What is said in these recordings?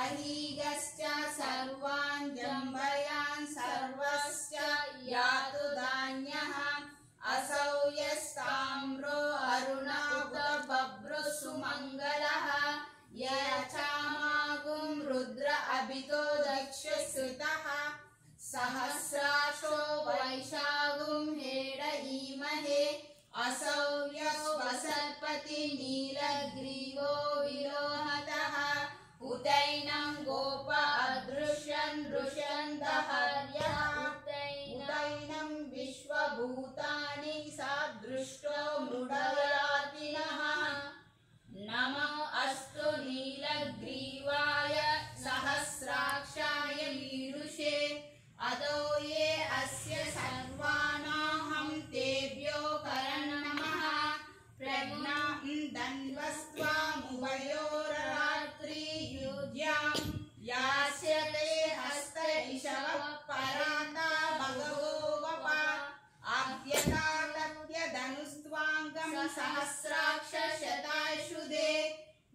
अहीगश्च सर्वान् जम्बयान् सर्वश्च यातु धान्यः असौ यस्ताम्रो अरुणाउत बभ्रुः सुमङ्गलः यचामागुं रुद्र अभितो दक्षश्रुतः सहस्राशो वैशागुं हेड ईमहे असौ यस्वसर्पति नीलग्रीवो विलोहतः उतैनं गोप अदृश्यन् रुषन् दहर्यः उतैनं विश्वभूतानि सदृष्टो मृडयातिनः नमो अस्तु नीलग्रीवाय सहस्राक्षाय मीरुषे अदो ये अस्य सर्वानाहं तेभ्यो करन्नमः प्रज्ञां दन्वस्त्वामुभयोररात्रि युज्यां यास्यते हस्त इषवः पराता भगवो वप आद्यता तत्यधनुस्त्वाङ्गं सहस्राक्ष शतायुधे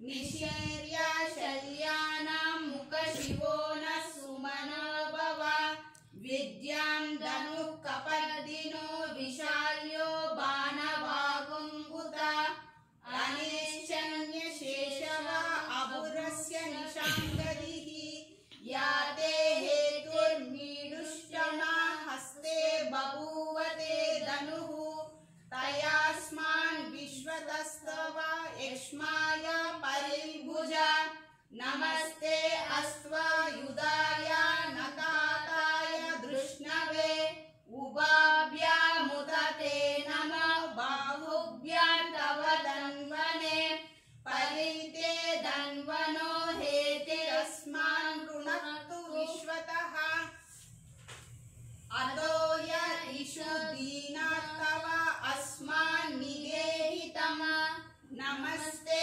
निशीर्य शल्यानां मुखशिवो न सुमनो भव विद्यां धनुः कपर्दिनो विशाल्यो बाणवागुङ्गुत अनिश्चन्यशेषव अपुरस्य निशाङ्गदिः याते हेतुर्मीडुष्टना हस्ते बभूव ते धनुः तयास्मान् विश्वतस्तव यक्ष्माय परिभुज नमस्ते अस्त्वायुधाय नकाताय धृष्णवे उभाभ्यामुदते नमः बाहुभ्यां तव धन्वने परिते धन्वनो हेतिरस्मान् गृणक्तु विश्वतः अतो य इषु दीना तव अस्मान् निदेहितम् नमस्ते